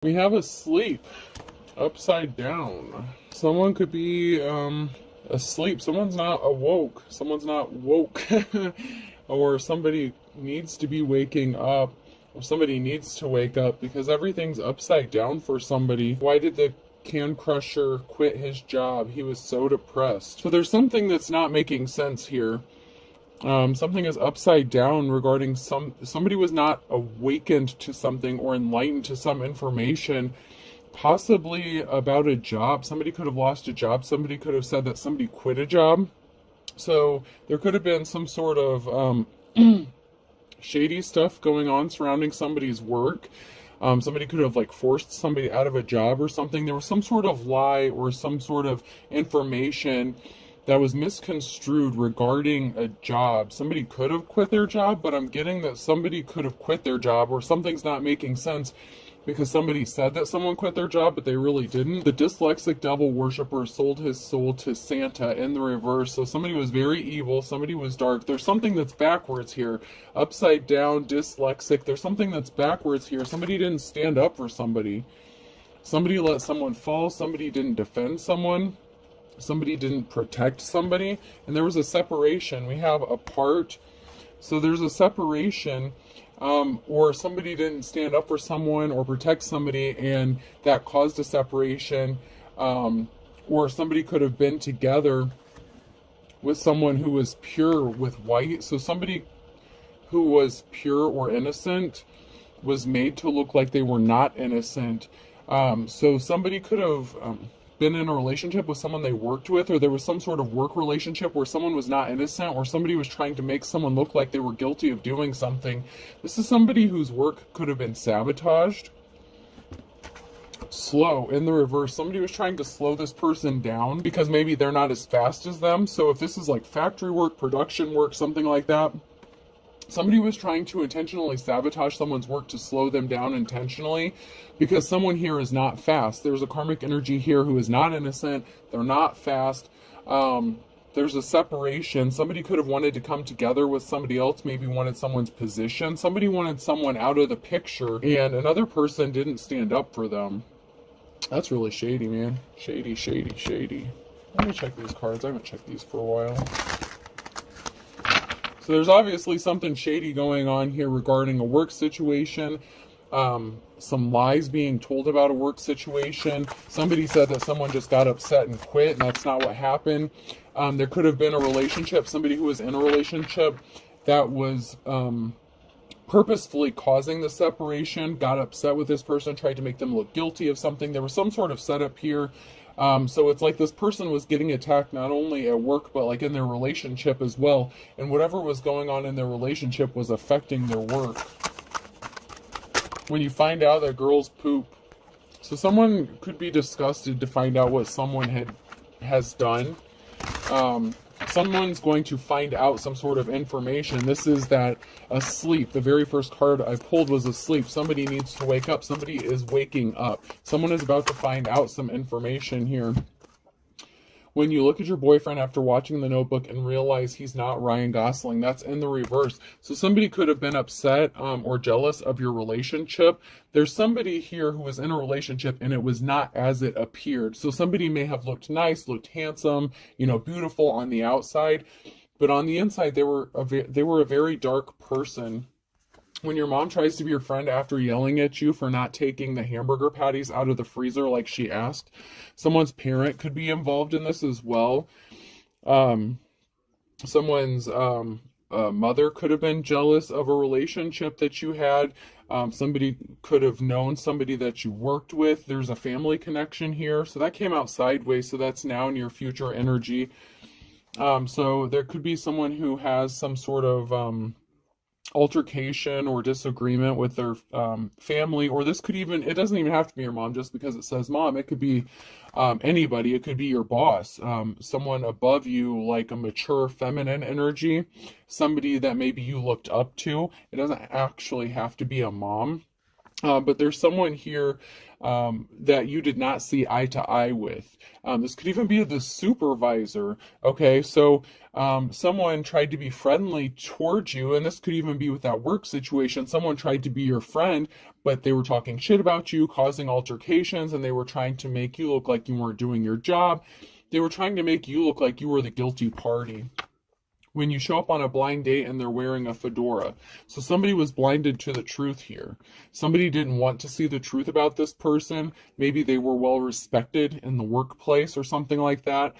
We have asleep, upside down. Someone could be asleep. Someone's not awoke. Someone's not woke. Or somebody needs to be waking up. Or somebody needs to wake up because everything's upside down for somebody. Why did the can crusher quit his job? He was so depressed. So there's something that's not making sense here. Something is upside down regarding somebody was not awakened to something or enlightened to some information, possibly about a job. Somebody could have lost a job. Somebody could have said that somebody quit a job. So there could have been some sort of shady stuff going on surrounding somebody's work. Somebody could have like forced somebody out of a job or something. There was some sort of lie or some sort of information that was misconstrued regarding a job. Somebody could have quit their job, but I'm getting that somebody could have quit their job or something's not making sense because somebody said that someone quit their job, but they really didn't. The dyslexic devil worshiper sold his soul to Santa in the reverse. So somebody was very evil, somebody was dark. There's something that's backwards here. Upside down, dyslexic. There's something that's backwards here. Somebody didn't stand up for somebody. Somebody let someone fall. Somebody didn't defend someone. Somebody didn't protect somebody, and there was a separation. We have apart, so there's a separation, or somebody didn't stand up for someone or protect somebody, and that caused a separation, or somebody could have been together with someone who was pure with white. So somebody who was pure or innocent was made to look like they were not innocent. So somebody could have been in a relationship with someone they worked with, or there was some sort of work relationship where someone was not innocent, or somebody was trying to make someone look like they were guilty of doing something. This is somebody whose work could have been sabotaged. Slow in the reverse. Somebody was trying to slow this person down because maybe they're not as fast as them. So if this is like factory work, production work, something like that, somebody was trying to intentionally sabotage someone's work to slow them down intentionally because someone here is not fast. There's a karmic energy here who is not innocent. They're not fast. There's a separation. Somebody could have wanted to come together with somebody else, maybe wanted someone's position. Somebody wanted someone out of the picture, and another person didn't stand up for them. That's really shady, man. Shady, shady, shady. Let me check these cards. I haven't checked these for a while. So there's obviously something shady going on here regarding a work situation. Some lies being told about a work situation. Somebody said that someone just got upset and quit, and that's not what happened. There could have been a relationship, somebody who was in a relationship that was purposefully causing the separation, got upset with this person, tried to make them look guilty of something. There was some sort of setup here. So it's like this person was getting attacked not only at work, but like in their relationship as well. And whatever was going on in their relationship was affecting their work. When you find out that girls poop. So someone could be disgusted to find out what someone has done. Someone's going to find out some sort of information. This is that asleep. The very first card I pulled was asleep. Somebody needs to wake up. Somebody is waking up. Someone is about to find out some information here. When you look at your boyfriend after watching The Notebook and realize he's not Ryan Gosling, that's in the reverse. So somebody could have been upset or jealous of your relationship. There's somebody here who was in a relationship and it was not as it appeared. So somebody may have looked nice, looked handsome, beautiful on the outside, but on the inside they were a very dark person. When your mom tries to be your friend after yelling at you for not taking the hamburger patties out of the freezer like she asked, someone's parent could be involved in this as well. Someone's mother could have been jealous of a relationship that you had. Somebody could have known somebody that you worked with. There's a family connection here. So that came out sideways. So that's now in your future energy. So there could be someone who has some sort of altercation or disagreement with their family, or this could even, it doesn't even have to be your mom just because it says mom. It could be anybody. It could be your boss, someone above you, like a mature feminine energy, somebody that maybe you looked up to. It doesn't actually have to be a mom. But there's someone here that you did not see eye to eye with. This could even be the supervisor. Okay, so someone tried to be friendly towards you, and this could even be with that work situation. Someone tried to be your friend, but they were talking shit about you, causing altercations, and they were trying to make you look like you weren't doing your job. They were trying to make you look like you were the guilty party when you show up on a blind date and they're wearing a fedora. So somebody was blinded to the truth here. Somebody didn't want to see the truth about this person. Maybe they were well respected in the workplace or something like that.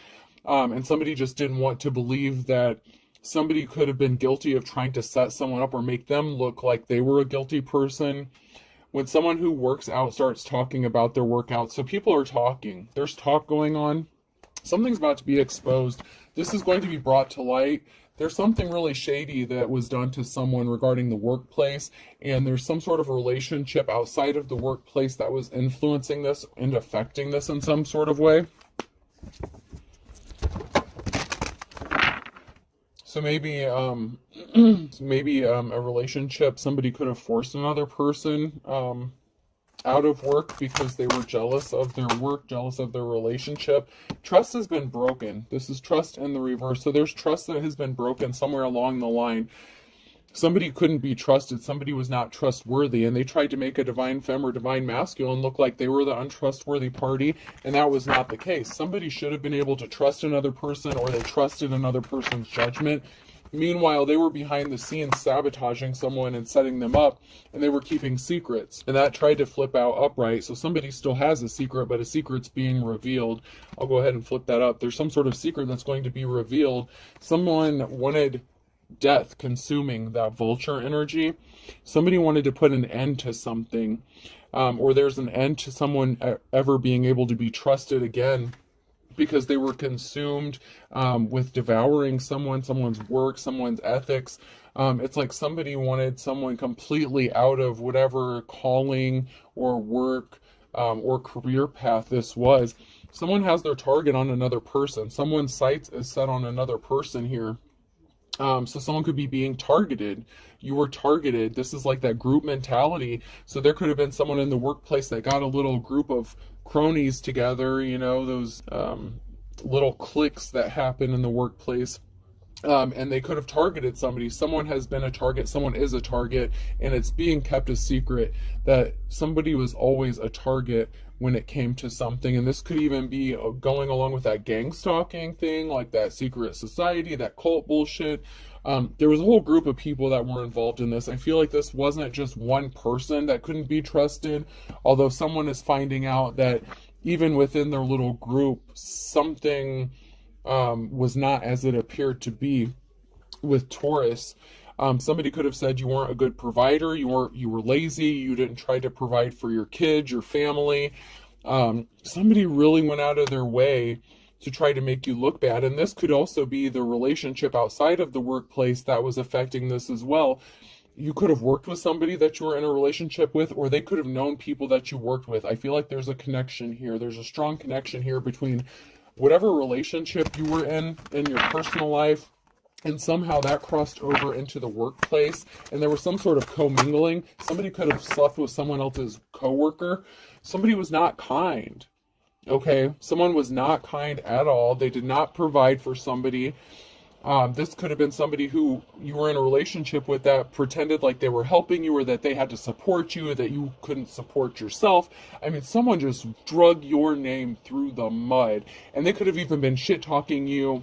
And somebody just didn't want to believe that somebody could have been guilty of trying to set someone up or make them look like they were a guilty person. When someone who works out starts talking about their workout, so people are talking, there's talk going on, something's about to be exposed. This is going to be brought to light. There's something really shady that was done to someone regarding the workplace, and there's some sort of relationship outside of the workplace that was influencing this and affecting this in some sort of way. So maybe a relationship, somebody could have forced another person out of work because they were jealous of their work, jealous of their relationship. Trust has been broken. This is trust in the reverse. So there's trust that has been broken somewhere along the line. Somebody couldn't be trusted. Somebody was not trustworthy, and they tried to make a divine femme or divine masculine look like they were the untrustworthy party, and that was not the case. Somebody should have been able to trust another person, or they trusted another person's judgment. Meanwhile, they were behind the scenes sabotaging someone and setting them up, and they were keeping secrets. And that tried to flip out upright, so somebody still has a secret, but a secret's being revealed. I'll go ahead and flip that up. There's some sort of secret that's going to be revealed. Someone wanted death consuming that vulture energy. Somebody wanted to put an end to something, or there's an end to someone ever being able to be trusted again, because they were consumed with devouring someone's work, someone's ethics. It's like somebody wanted someone completely out of whatever calling or work or career path this was. Someone has their target on another person. Someone's sights is set on another person here. So someone could be being targeted. You were targeted. This is like that group mentality. So there could have been someone in the workplace that got a little group of cronies together, those little cliques that happen in the workplace. And they could have targeted somebody. Someone has been a target. Someone is a target. And it's being kept a secret that somebody was always a target when it came to something. And this could even be going along with that gang stalking thing, like that secret society, that cult bullshit. There was a whole group of people that were involved in this. I feel like this wasn't just one person that couldn't be trusted, although someone is finding out that even within their little group, something was not as it appeared to be with Taurus. Somebody could have said you weren't a good provider, you were lazy, you didn't try to provide for your kids, your family. Somebody really went out of their way to try to make you look bad. And this could also be the relationship outside of the workplace that was affecting this as well. You could have worked with somebody that you were in a relationship with, or they could have known people that you worked with. I feel like there's a connection here. There's a strong connection here between whatever relationship you were in your personal life, and somehow that crossed over into the workplace, and there was some sort of commingling. Somebody could have slept with someone else's coworker. Somebody was not kind. Okay, someone was not kind at all. They did not provide for somebody. This could have been somebody who you were in a relationship with that pretended like they were helping you, or that they had to support you, or that you couldn't support yourself. I mean, someone just drug your name through the mud, and they could have even been shit-talking you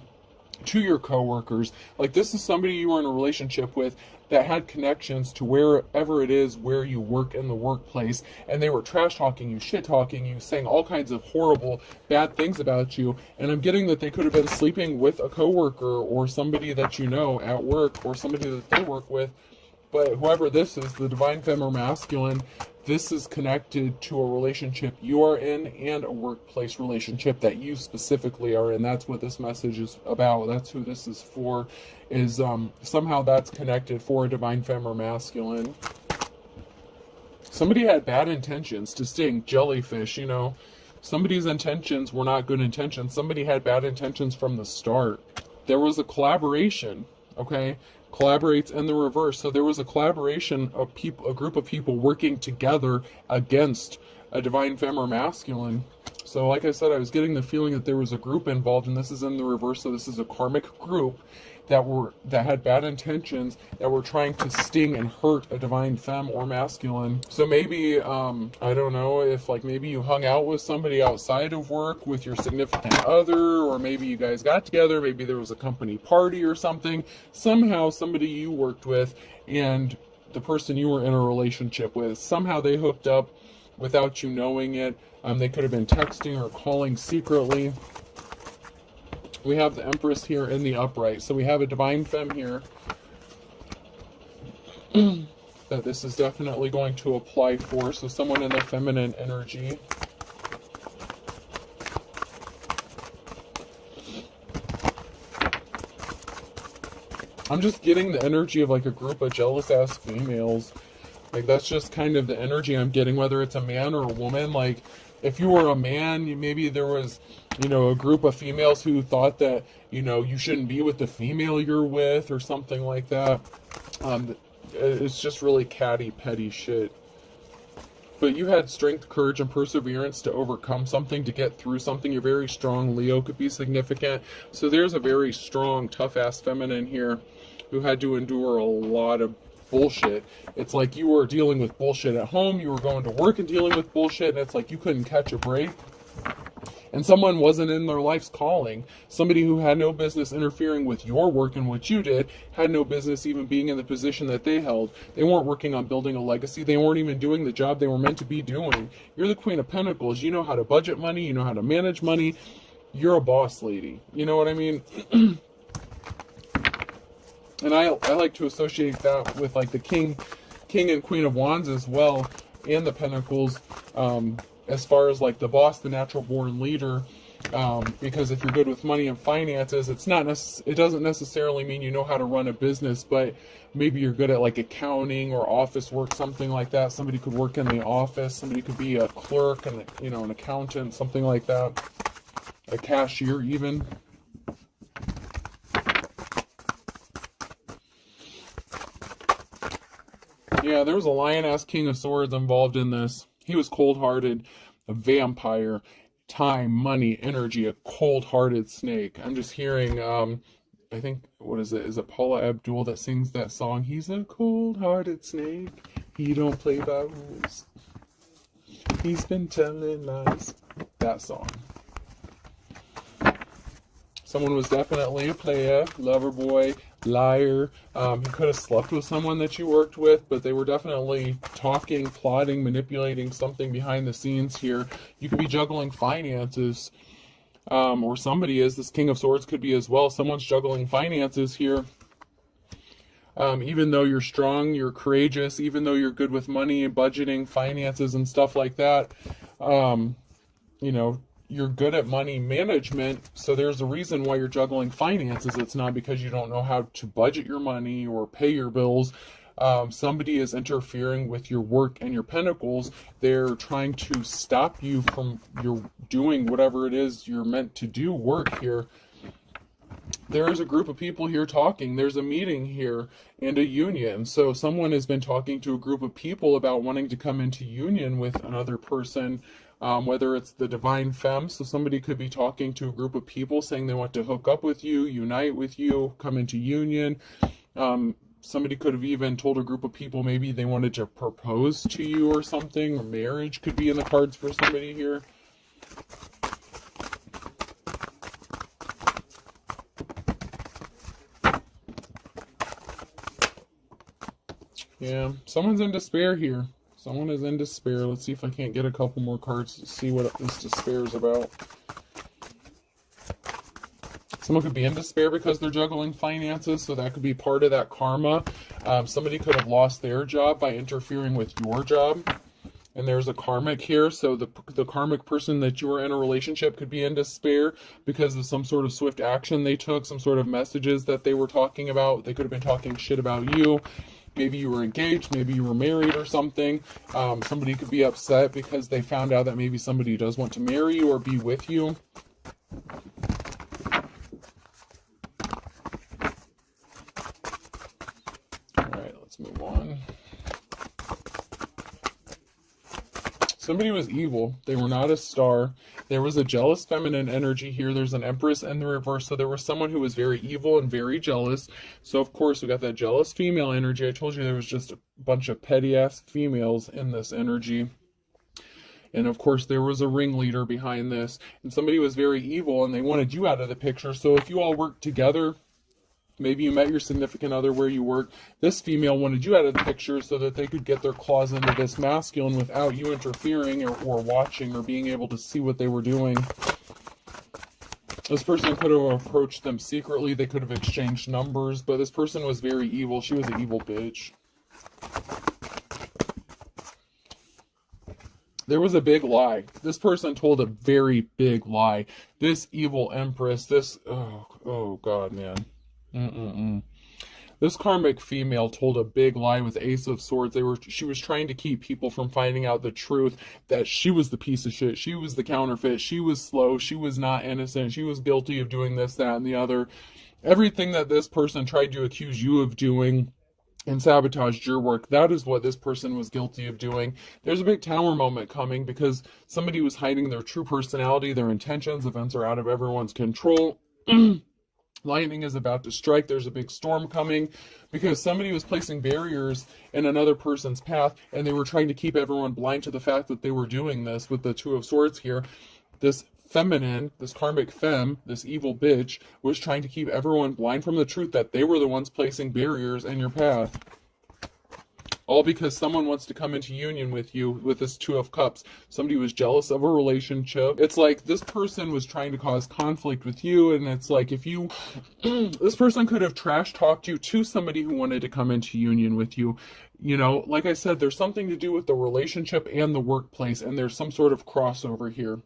to your coworkers. Like, this is somebody you were in a relationship with that had connections to wherever it is where you work in the workplace, and they were trash talking you, shit talking you, saying all kinds of horrible, bad things about you. And I'm getting that they could have been sleeping with a coworker or somebody that you know at work, or somebody that they work with. But whoever this is, the divine femme or masculine, this is connected to a relationship you are in and a workplace relationship that you specifically are in. That's what this message is about. That's who this is for, is somehow that's connected for a divine femme or masculine. Somebody had bad intentions to sting jellyfish, Somebody's intentions were not good intentions. Somebody had bad intentions from the start. There was a collaboration. okay? Collaborates in the reverse. So there was a collaboration of people, a group of people working together against a divine femme or masculine. So like I said, I was getting the feeling that there was a group involved, and this is in the reverse. So this is a karmic group that had bad intentions, that were trying to sting and hurt a divine femme or masculine. So maybe I don't know if like maybe you hung out with somebody outside of work with your significant other, or maybe you guys got together, maybe there was a company party or something. Somehow somebody you worked with and the person you were in a relationship with, somehow they hooked up without you knowing it. They could have been texting or calling secretly. We have the Empress here in the upright. So we have a divine femme here that this is definitely going to apply for. So someone in the feminine energy. I'm just getting the energy of like a group of jealous-ass females. Like that's just kind of the energy I'm getting, whether it's a man or a woman. Like if you were a man, maybe there was, you know, a group of females who thought that, you know, you shouldn't be with the female you're with or something like that. It's just really catty, petty shit. But you had strength, courage, and perseverance to overcome something, to get through something. You're very strong. Leo could be significant. So there's a very strong, tough-ass feminine here who had to endure a lot of bullshit. It's like you were dealing with bullshit at home, you were going to work and dealing with bullshit, and it's like you couldn't catch a break. And someone wasn't in their life's calling. Somebody who had no business interfering with your work and what you did, had no business even being in the position that they held. They weren't working on building a legacy. They weren't even doing the job they were meant to be doing. You're the Queen of Pentacles. You know how to budget money. You know how to manage money. You're a boss lady. You know what I mean? And I like to associate that with like the King and Queen of Wands as well, and the Pentacles, as far as like the boss, the natural born leader. Because if you're good with money and finances, it doesn't necessarily mean you know how to run a business, but maybe you're good at like accounting or office work, something like that. Somebody could work in the office. Somebody could be a clerk and, you know, an accountant, something like that. A cashier even. Yeah, there was a lion-ass King of Swords involved in this. He was cold-hearted, a vampire, time, money, energy, a cold-hearted snake. I'm just hearing, I think, what is it? Is it Paula Abdul that sings that song? He's a cold-hearted snake. He don't play by rules. He's been telling lies. That song. Someone was definitely a player, lover boy, liar. He could have slept with someone that you worked with, but they were definitely talking, plotting, manipulating something behind the scenes here. You could be juggling finances, or somebody is. This King of Swords could be as well. Someone's juggling finances here. Even though you're strong, you're courageous, even though you're good with money and budgeting, finances and stuff like that, you know, you're good at money management, so there's a reason why you're juggling finances. It's not because you don't know how to budget your money or pay your bills. Somebody is interfering with your work and your pentacles. They're trying to stop you from your doing whatever it is you're meant to do, work here. There is a group of people here talking. There's a meeting here and a union. So someone has been talking to a group of people about wanting to come into union with another person. Whether it's the divine femme, so somebody could be talking to a group of people saying they want to hook up with you, unite with you, come into union. Somebody could have even told a group of people maybe they wanted to propose to you or something, or marriage could be in the cards for somebody here. Yeah, someone's in despair here. Someone is in despair. Let's see if I can't get a couple more cards to see what this despair is about. Someone could be in despair because they're juggling finances, so that could be part of that karma. Somebody could have lost their job by interfering with your job. And there's a karmic here, so the karmic person that you were in a relationship could be in despair because of some sort of swift action they took, some sort of messages that they were talking about. They could have been talking shit about you. Maybe you were engaged, maybe you were married or something. Somebody could be upset because they found out that maybe somebody does want to marry you or be with you. Somebody was evil. They were not a star. There was a jealous feminine energy here. There's an Empress in the reverse. So there was someone who was very evil and very jealous. So of course we got that jealous female energy. I told you there was just a bunch of petty ass females in this energy. And of course there was a ringleader behind this. And somebody was very evil and they wanted you out of the picture. So if you all worked together, maybe you met your significant other where you work. This female wanted you out of the picture so that they could get their claws into this masculine without you interfering or watching or being able to see what they were doing. This person could have approached them secretly. They could have exchanged numbers, but this person was very evil. She was an evil bitch. There was a big lie. This person told a very big lie. This evil Empress, oh God, man. This karmic female told a big lie with Ace of Swords. She was trying to keep people from finding out the truth, that she was the piece of shit. She was the counterfeit. She was slow. She was not innocent. She was guilty of doing this, that, and the other. Everything that this person tried to accuse you of doing and sabotaged your work, that is what this person was guilty of doing. There's a big tower moment coming because somebody was hiding their true personality, their intentions. Events are out of everyone's control. Lightning is about to strike. There's a big storm coming because somebody was placing barriers in another person's path and they were trying to keep everyone blind to the fact that they were doing this with the Two of Swords here. This feminine, this karmic femme, this evil bitch was trying to keep everyone blind from the truth that they were the ones placing barriers in your path. All because someone wants to come into union with you with this Two of Cups. Somebody was jealous of a relationship. It's like this person was trying to cause conflict with you, and it's like if you... this person could have trash talked you to somebody who wanted to come into union with you. You know, like I said, there's something to do with the relationship and the workplace, and there's some sort of crossover here.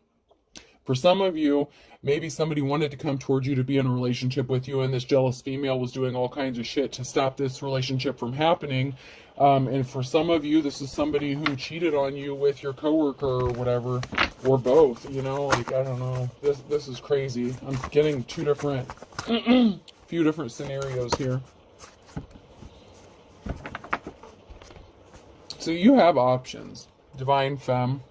For some of you, maybe somebody wanted to come towards you to be in a relationship with you, and this jealous female was doing all kinds of shit to stop this relationship from happening. And for some of you, this is somebody who cheated on you with your coworker or whatever, or both, you know, like, I don't know. This is crazy. I'm getting two different, few different scenarios here. So you have options. Divine Femme,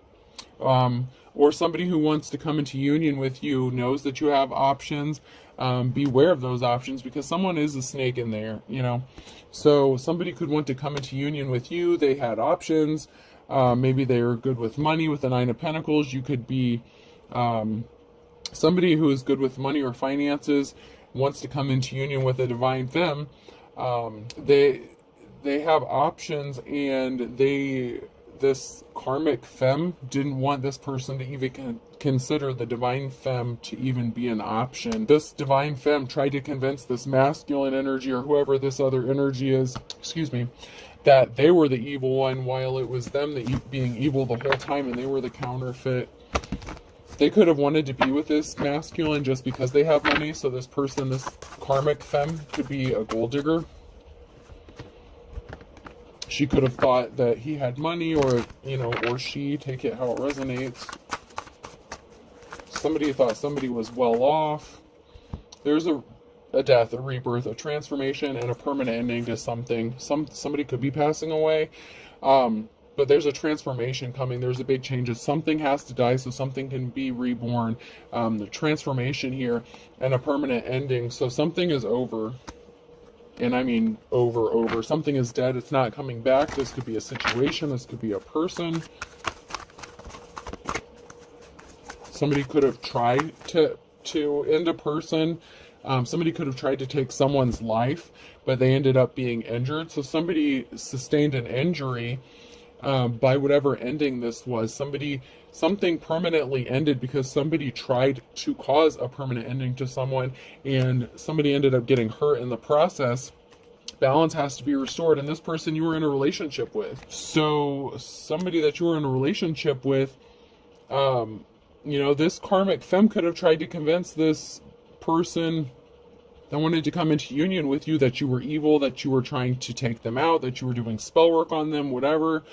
or somebody who wants to come into union with you knows that you have options. Beware of those options because someone is a snake in there, you know. So somebody could want to come into union with you. They had options. Maybe they were good with money with the Nine of Pentacles. You could be somebody who is good with money or finances, wants to come into union with a Divine Femme. They have options, and this karmic femme didn't want this person to even consider the Divine Femme to even be an option. This Divine Femme tried to convince this masculine energy, or whoever this other energy is, that they were the evil one, while it was them being evil the whole time, and they were the counterfeit. They could have wanted to be with this masculine just because they have money, so this person, this karmic femme, could be a gold digger. She could have thought that he had money, or, you know, or she, take it how it resonates. Somebody thought somebody was well off. There's a death, a rebirth, a transformation, and a permanent ending to something. Somebody could be passing away, but there's a transformation coming. There's a big change. Something has to die so something can be reborn. The transformation here and a permanent ending. So something is over. And I mean over. Something is dead. It's not coming back. This could be a situation. This could be a person. Somebody could have tried to end a person. Somebody could have tried to take someone's life, but they ended up being injured. So somebody sustained an injury by whatever ending this was. Something permanently ended because somebody tried to cause a permanent ending to someone, and somebody ended up getting hurt in the process. Balance has to be restored, and this person you were in a relationship with. So somebody that you were in a relationship with, you know, this karmic femme could have tried to convince this person that wanted to come into union with you that you were evil, that you were trying to take them out, that you were doing spell work on them, whatever.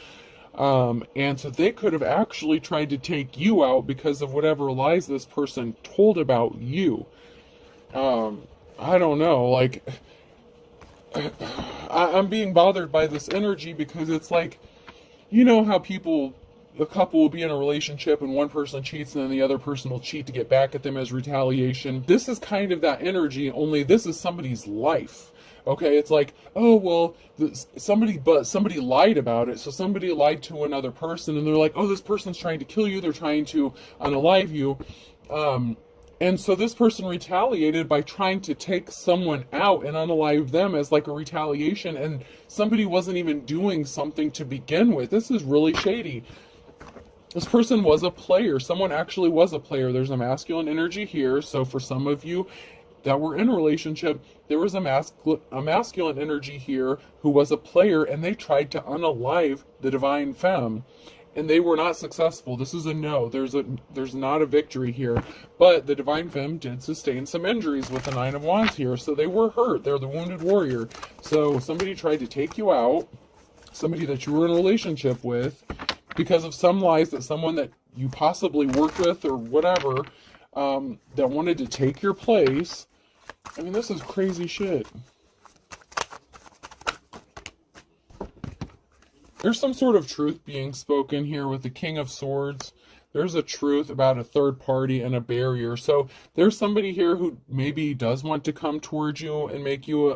And so they could have actually tried to take you out because of whatever lies this person told about you. I don't know, like, I'm being bothered by this energy because it's like, you know how people the couple will be in a relationship and one person cheats and then the other person will cheat to get back at them as retaliation. This is kind of that energy, only this is somebody's life. Okay, it's like, oh, well, somebody lied about it. So somebody lied to another person and they're like, oh, this person's trying to kill you. They're trying to unalive you. And so this person retaliated by trying to take someone out and unalive them as like a retaliation. And somebody wasn't even doing something to begin with. This is really shady. This person was a player. Someone actually was a player. There's a masculine energy here. So for some of you that were in a relationship, there was a masculine energy here who was a player, and they tried to unalive the divine femme. And they were not successful. This is a no. There's not a victory here. But the divine femme did sustain some injuries with the Nine of Wands here. So they were hurt. They're the wounded warrior. So somebody tried to take you out. Somebody that you were in a relationship with, because of some lies that someone that you possibly worked with or whatever, that wanted to take your place. I mean, this is crazy shit. There's some sort of truth being spoken here with the King of Swords. There's a truth about a third party and a barrier. So there's somebody here who maybe does want to come towards you and make you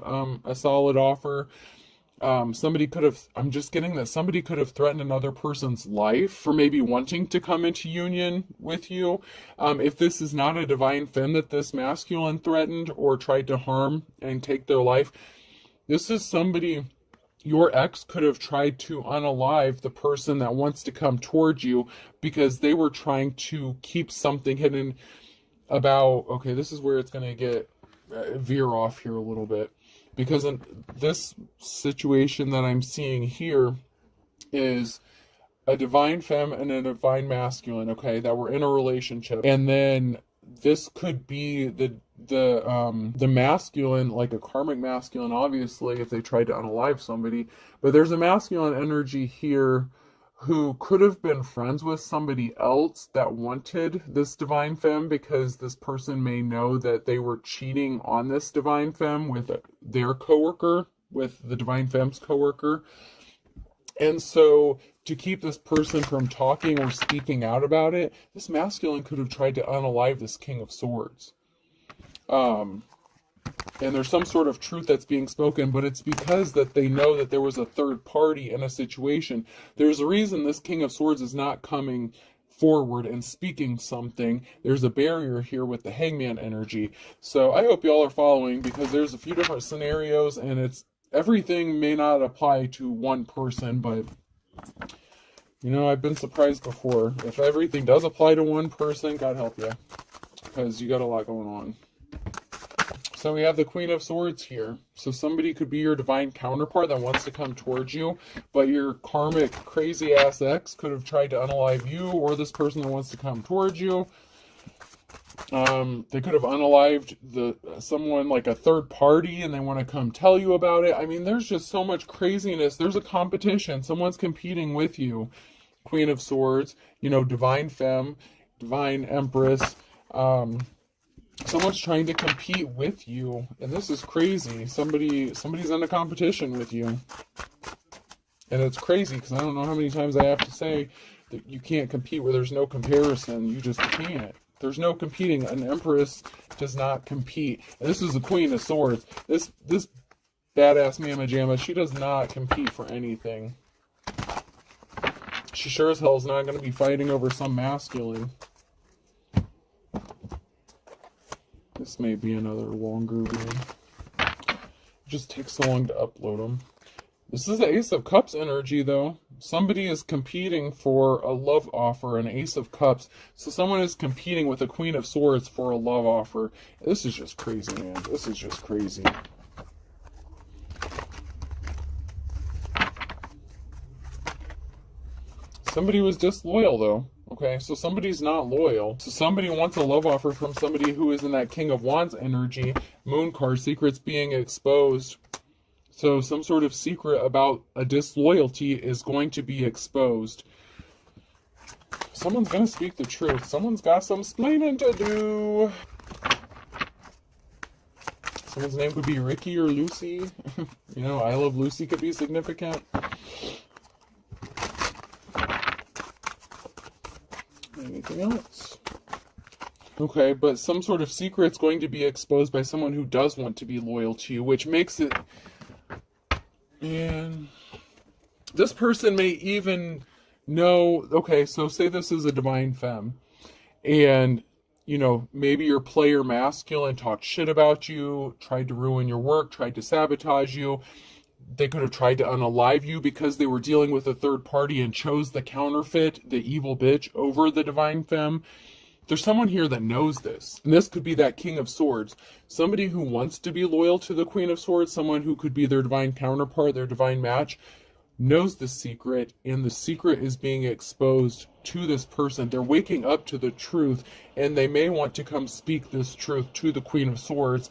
a solid offer. Somebody could have, I'm just getting that somebody could have threatened another person's life for maybe wanting to come into union with you. If this is not a divine femme that this masculine threatened or tried to harm and take their life, this is somebody. Your ex could have tried to unalive the person that wants to come towards you because they were trying to keep something hidden about, okay, this is where it's going to get veer off here a little bit. Because in this situation that I'm seeing here is a divine femme and a divine masculine, okay, that were in a relationship. And then this could be the masculine, like a karmic masculine, obviously, if they tried to unalive somebody. But there's a masculine energy here who could have been friends with somebody else that wanted this divine femme, because this person may know that they were cheating on this divine femme with their coworker, with the divine femme's coworker. And so to keep this person from talking or speaking out about it, this masculine could have tried to unalive this King of Swords. And there's some sort of truth that's being spoken, but it's because that they know that there was a third party in a situation. There's a reason this King of Swords is not coming forward and speaking something. There's a barrier here with the Hangman energy. So I hope y'all are following, because there's a few different scenarios, and it's everything may not apply to one person, but you know, I've been surprised before. If everything does apply to one person, God help you, because you got a lot going on. So we have the Queen of Swords here. So somebody could be your divine counterpart that wants to come towards you, but your karmic crazy ass ex could have tried to unalive you, or this person that wants to come towards you. They could have unalived someone like a third party, and they want to come tell you about it. I mean, there's just so much craziness. There's a competition. Someone's competing with you. Queen of Swords, you know, divine femme, divine empress. Someone's trying to compete with you, and this is crazy. Somebody's in a competition with you, and it's crazy because I don't know how many times I have to say that you can't compete where there's no comparison. You just can't. There's no competing. An empress does not compete. And this is the Queen of Swords. This badass mamma jamma, she does not compete for anything. She sure as hell is not going to be fighting over some masculine. This may be another longer read. It just takes so long to upload them. This is the Ace of Cups energy, though. Somebody is competing for a love offer, an Ace of Cups. So someone is competing with a Queen of Swords for a love offer. This is just crazy, man. This is just crazy. Somebody was disloyal, though. Okay, so somebody's not loyal. So somebody wants a love offer from somebody who is in that King of Wands energy. Moon card, secrets being exposed. So some sort of secret about a disloyalty is going to be exposed. Someone's going to speak the truth. Someone's got some explaining to do. Someone's name could be Ricky or Lucy. You know, I Love Lucy could be significant. anything else. Okay, but some sort of secret's going to be exposed by someone who does want to be loyal to you, which makes it... And this person may even know... Okay, so say this is a divine femme, and, you know, maybe your player masculine talked shit about you, tried to ruin your work, tried to sabotage you. They could have tried to unalive you because they were dealing with a third party and chose the counterfeit, the evil bitch, over the divine femme. There's someone here that knows this. And this could be that King of Swords. Somebody who wants to be loyal to the Queen of Swords, someone who could be their divine counterpart, their divine match, knows the secret, and the secret is being exposed to this person. They're waking up to the truth, and they may want to come speak this truth to the Queen of Swords,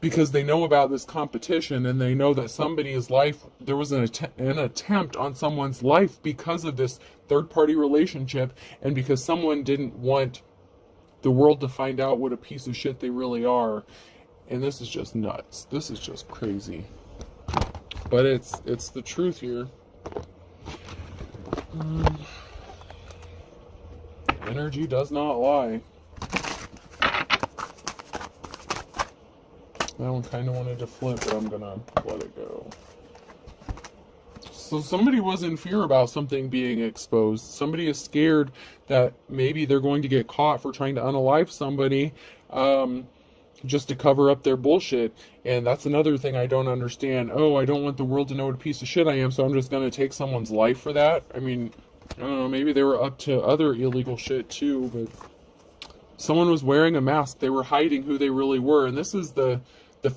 because they know about this competition, and they know that somebody's life, there was an attempt on someone's life because of this third-party relationship, and because someone didn't want the world to find out what a piece of shit they really are. And this is just nuts. This is just crazy. But it's the truth here. Energy does not lie. That one kind of wanted to flip, but I'm gonna let it go. So somebody was in fear about something being exposed. Somebody is scared that maybe they're going to get caught for trying to unalive somebody, just to cover up their bullshit. And that's another thing I don't understand. Oh, I don't want the world to know what a piece of shit I am, so I'm just gonna take someone's life for that. I mean, I don't know, maybe they were up to other illegal shit too, but someone was wearing a mask. They were hiding who they really were. And this is the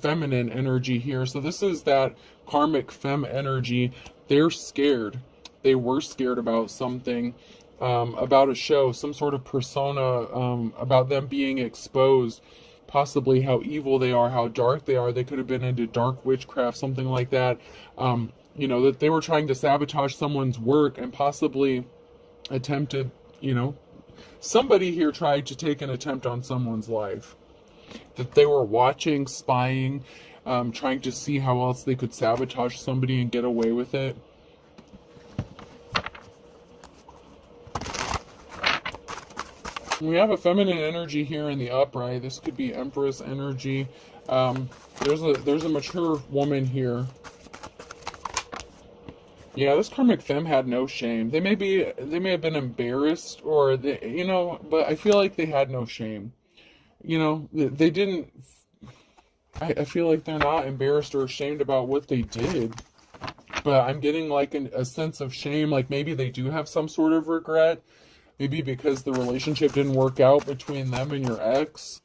feminine energy here. So this is that karmic femme energy. They're scared. They were scared about something, about a show, some sort of persona, about them being exposed, possibly how evil they are, how dark they are. They could have been into dark witchcraft, something like that. You know, that they were trying to sabotage someone's work and possibly attempted, you know, somebody here tried to take an attempt on someone's life. That they were watching, spying, trying to see how else they could sabotage somebody and get away with it. We have a feminine energy here in the upright. This could be Empress energy. There's a mature woman here. Yeah, this karmic femme had no shame. They may have been embarrassed, or they, you know, but I feel like they had no shame. You know, they didn't. I feel like they're not embarrassed or ashamed about what they did, but I'm getting like a sense of shame. Like maybe they do have some sort of regret, maybe because the relationship didn't work out between them and your ex,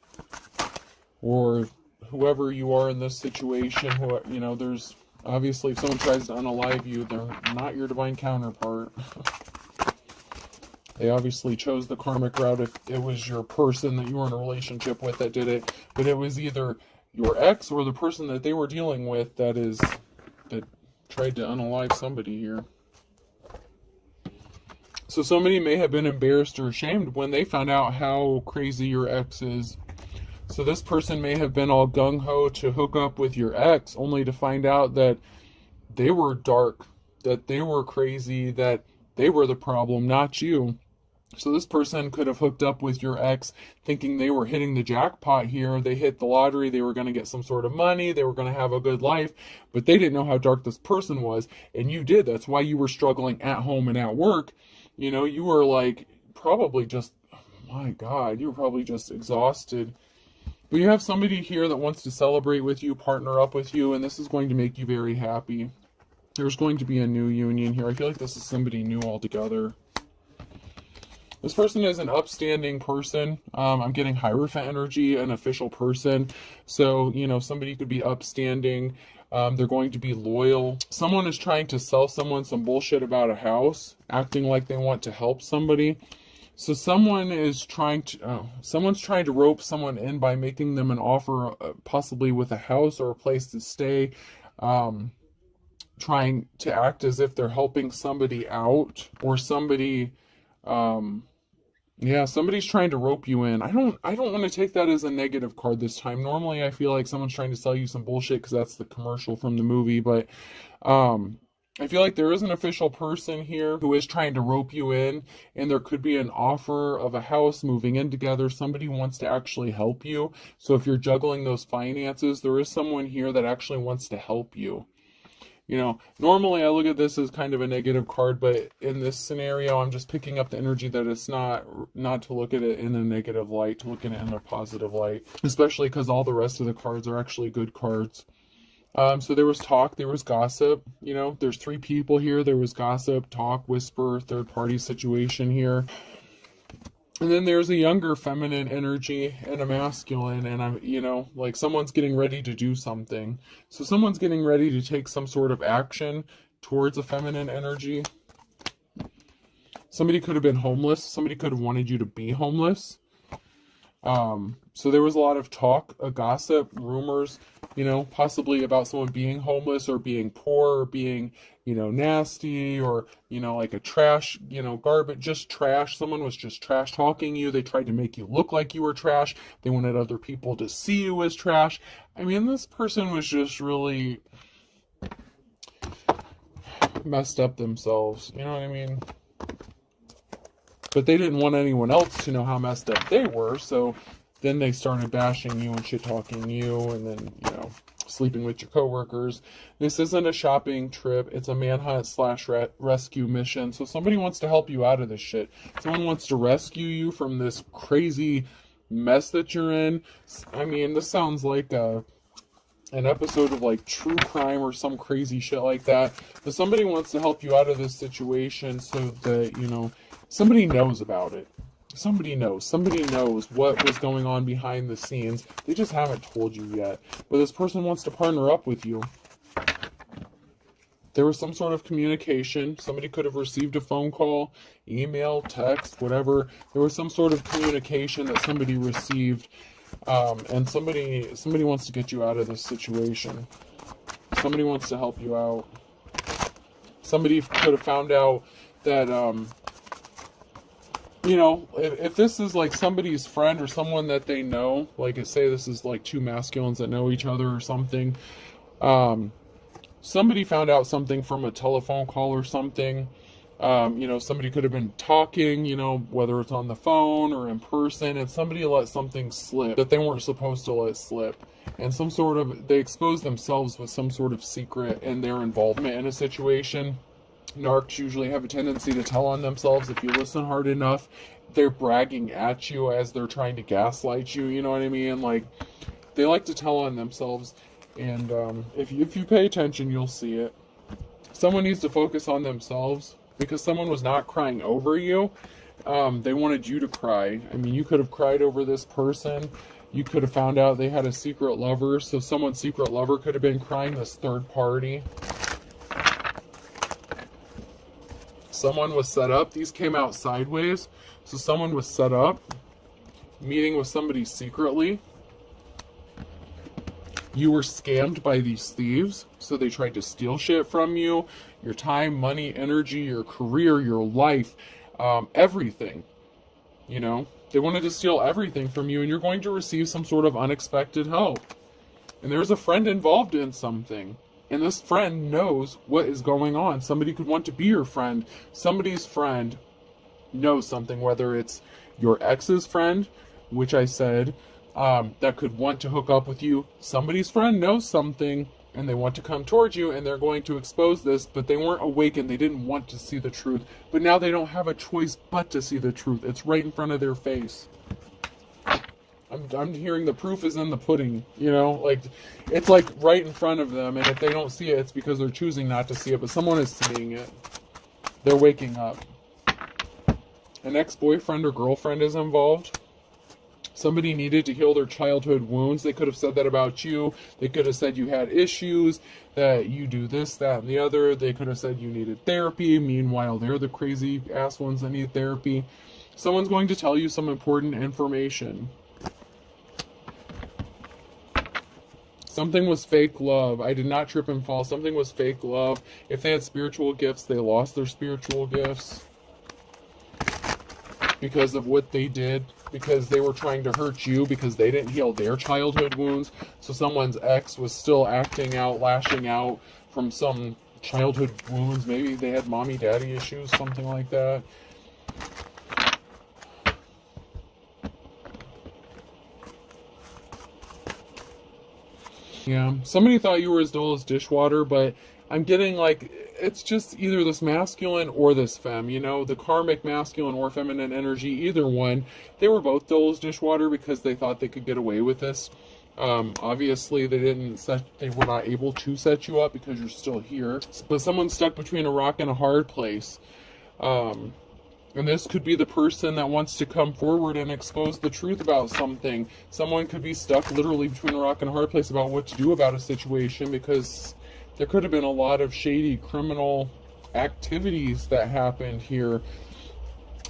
or whoever you are in this situation. Who, you know, there's obviously, if someone tries to unalive you, they're not your divine counterpart. They obviously chose the karmic route if it was your person that you were in a relationship with that did it. But it was either your ex or the person that they were dealing with that tried to unalive somebody here. So somebody may have been embarrassed or ashamed when they found out how crazy your ex is. So this person may have been all gung-ho to hook up with your ex, only to find out that they were dark, that they were crazy, that they were the problem, not you. So this person could have hooked up with your ex thinking they were hitting the jackpot here. They hit the lottery. They were going to get some sort of money. They were going to have a good life. But they didn't know how dark this person was. And you did. That's why you were struggling at home and at work. You know, you were like probably just, my God, you were probably just exhausted. But you have somebody here that wants to celebrate with you, partner up with you, and this is going to make you very happy. There's going to be a new union here. I feel like this is somebody new altogether. This person is an upstanding person. I'm getting Hierophant energy, an official person. So, you know, somebody could be upstanding. They're going to be loyal. Someone is trying to sell someone some bullshit about a house, acting like they want to help somebody. So someone is someone's trying to rope someone in by making them an offer, possibly with a house or a place to stay, trying to act as if they're helping somebody out, or somebody, somebody's trying to rope you in. I don't want to take that as a negative card this time. Normally I feel like someone's trying to sell you some bullshit because that's the commercial from the movie, but I feel like there is an official person here who is trying to rope you in, and there could be an offer of a house, moving in together. Somebody wants to actually help you. So if you're juggling those finances, there is someone here that actually wants to help you. You know, normally I look at this as kind of a negative card, but in this scenario, I'm just picking up the energy that it's not to look at it in a negative light, to look at it in a positive light, especially because all the rest of the cards are actually good cards. So there was talk, there was gossip. You know, there's three people here. There was gossip, talk, whisper, third party situation here. And then there's a younger feminine energy and a masculine, and I'm, you know, like someone's getting ready to do something. So someone's getting ready to take some sort of action towards a feminine energy. Somebody could have been homeless. Somebody could have wanted you to be homeless. So there was a lot of talk, gossip, rumors, you know, possibly about someone being homeless or being poor or being, you know, nasty or, you know, like a trash, you know, garbage, just trash. Someone was just trash talking you. They tried to make you look like you were trash. They wanted other people to see you as trash. I mean, this person was just really messed up themselves. You know what I mean? But they didn't want anyone else to know how messed up they were, so then they started bashing you and shit-talking you, and then, you know, sleeping with your coworkers. This isn't a shopping trip. It's a manhunt / rescue mission. So somebody wants to help you out of this shit. Someone wants to rescue you from this crazy mess that you're in. I mean, this sounds like an episode of like true crime or some crazy shit like that. But somebody wants to help you out of this situation so that, you know, somebody knows about it. Somebody knows what was going on behind the scenes. They just haven't told you yet. But this person wants to partner up with you. There was some sort of communication. Somebody could have received a phone call, email, text, whatever. There was some sort of communication that somebody received. And somebody wants to get you out of this situation. Somebody wants to help you out. Somebody could have found out that, you know, if this is like somebody's friend or someone that they know, like say this is like two masculines that know each other or something, somebody found out something from a telephone call or something. You know, somebody could have been talking, you know, whether it's on the phone or in person, and somebody let something slip that they weren't supposed to let slip. And they exposed themselves with some sort of secret in their involvement in a situation. Narcs usually have a tendency to tell on themselves. If you listen hard enough, they're bragging at you as they're trying to gaslight you, you know what I mean? Like, they like to tell on themselves, and if you pay attention, you'll see it. Someone needs to focus on themselves, because someone was not crying over you. They wanted you to cry. I mean, you could have cried over this person. You could have found out they had a secret lover, so someone's secret lover could have been crying, this third party. Someone was set up. These came out sideways. So someone was set up, meeting with somebody secretly. You were scammed by these thieves. So they tried to steal shit from you. Your time, money, energy, your career, your life, everything. You know, they wanted to steal everything from you, and you're going to receive some sort of unexpected help. And there's a friend involved in something. And this friend knows what is going on. Somebody could want to be your friend. Somebody's friend knows something, whether it's your ex's friend, which I said, that could want to hook up with you. Somebody's friend knows something, and they want to come towards you, and they're going to expose this, but they weren't awakened. They didn't want to see the truth. But now they don't have a choice but to see the truth. It's right in front of their face. I'm hearing the proof is in the pudding, you know, like it's like right in front of them, and if they don't see it, it's because they're choosing not to see it, but someone is seeing it. They're waking up. An ex-boyfriend or girlfriend is involved. Somebody needed to heal their childhood wounds. They could have said that about you. They could have said you had issues, that you do this, that, and the other. They could have said you needed therapy. Meanwhile, they're the crazy ass ones that need therapy. Someone's going to tell you some important information. Something was fake love. I did not trip and fall. Something was fake love. If they had spiritual gifts, they lost their spiritual gifts because of what they did, because they were trying to hurt you, because they didn't heal their childhood wounds. So someone's ex was still acting out, lashing out from some childhood wounds. Maybe they had mommy daddy issues, something like that. Yeah, somebody thought you were as dull as dishwater, but I'm getting like it's just either this masculine or this femme, you know, the karmic masculine or feminine energy, either one. They were both dull as dishwater because they thought they could get away with this. Obviously they were not able to set you up because you're still here. But someone's stuck between a rock and a hard place. And this could be the person that wants to come forward and expose the truth about something. Someone could be stuck literally between a rock and a hard place about what to do about a situation, because there could have been a lot of shady criminal activities that happened here.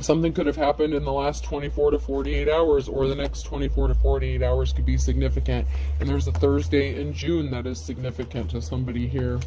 Something could have happened in the last 24 to 48 hours, or the next 24 to 48 hours could be significant. And there's a Thursday in June that is significant to somebody here.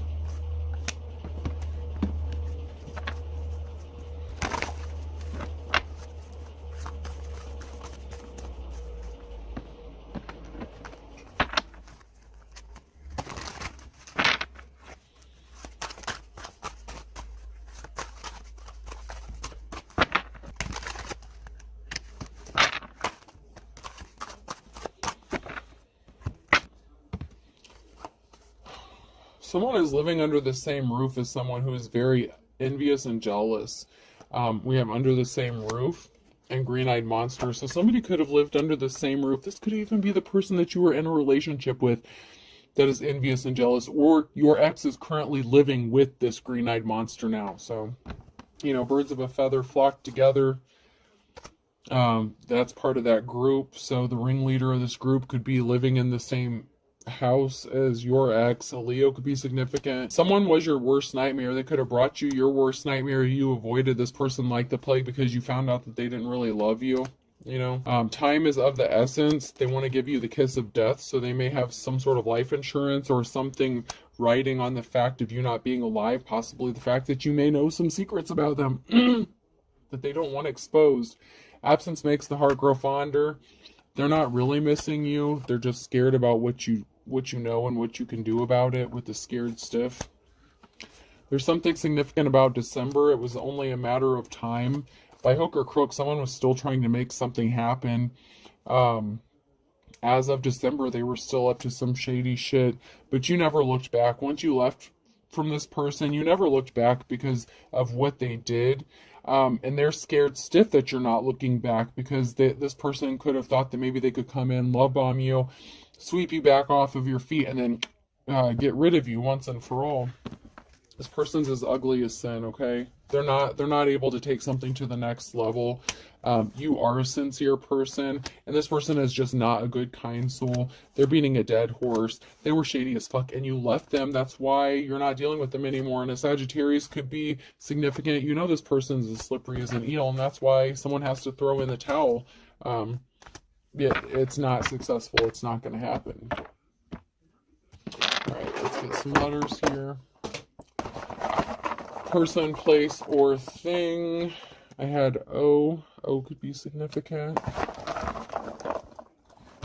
Someone is living under the same roof as someone who is very envious and jealous. We have under the same roof and green-eyed monster. So somebody could have lived under the same roof. This could even be the person that you were in a relationship with that is envious and jealous, or your ex is currently living with this green-eyed monster now. So, you know, birds of a feather flock together. That's part of that group. So the ringleader of this group could be living in the same house as your ex. A Leo could be significant. Someone was your worst nightmare. They could have brought you your worst nightmare. You avoided this person like the plague because you found out that they didn't really love you. You know, time is of the essence. They want to give you the kiss of death, so they may have some sort of life insurance or something writing on the fact of you not being alive, possibly the fact that you may know some secrets about them that they don't want exposed. Absence makes the heart grow fonder. They're not really missing you. They're just scared about what you know and what you can do about it with the scared stiff. There's something significant about December. It was only a matter of time. By hook or crook, someone was still trying to make something happen. As of December, they were still up to some shady shit, but you never looked back. Once you left from this person, you never looked back because of what they did. And they're scared stiff that you're not looking back, because this person could have thought that maybe they could come in, love bomb you, sweep you back off of your feet, and then get rid of you once and for all. This person's as ugly as sin, okay? They're not able to take something to the next level. You are a sincere person, and this person is just not a good, kind soul. They're beating a dead horse. They were shady as fuck, and you left them. That's why you're not dealing with them anymore. And a Sagittarius could be significant. You know this person's as slippery as an eel, and that's why someone has to throw in the towel. It's not successful. It's not going to happen. All right, let's get some letters here. Person, place, or thing. I had O. O could be significant.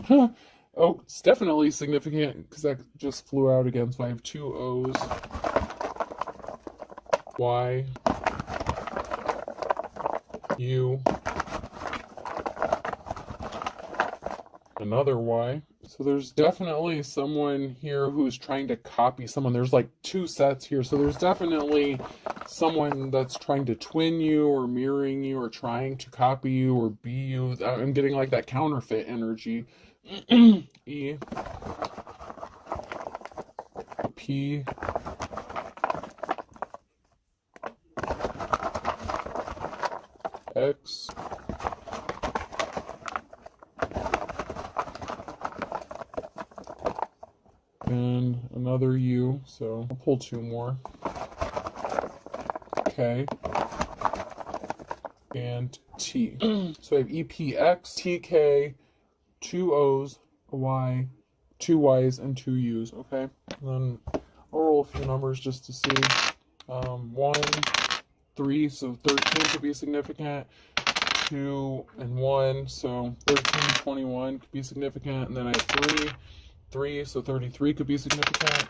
Huh. Oh, it's definitely significant because that just flew out again. So I have two O's. Y. U. Another Y. So there's definitely someone here who's trying to copy someone. There's like two sets here. So there's definitely someone that's trying to twin you or mirroring you or trying to copy you or be you. I'm getting like that counterfeit energy. E. P. X. And another U, so I'll pull two more. K. And T. So I have EPX, TK, two O's, a Y, two Y's, and two U's, okay? And then I'll roll a few numbers just to see. 1, 3, so 13 could be significant. 2 and 1, so 13, 21 could be significant. And then I have 3, so 33 could be significant.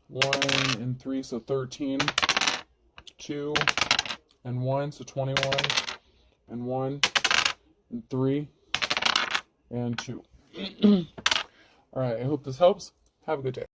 1 and 3, so 13. 2 and 1, so 21. And 1 and 3 and 2. All right, I hope this helps. Have a good day.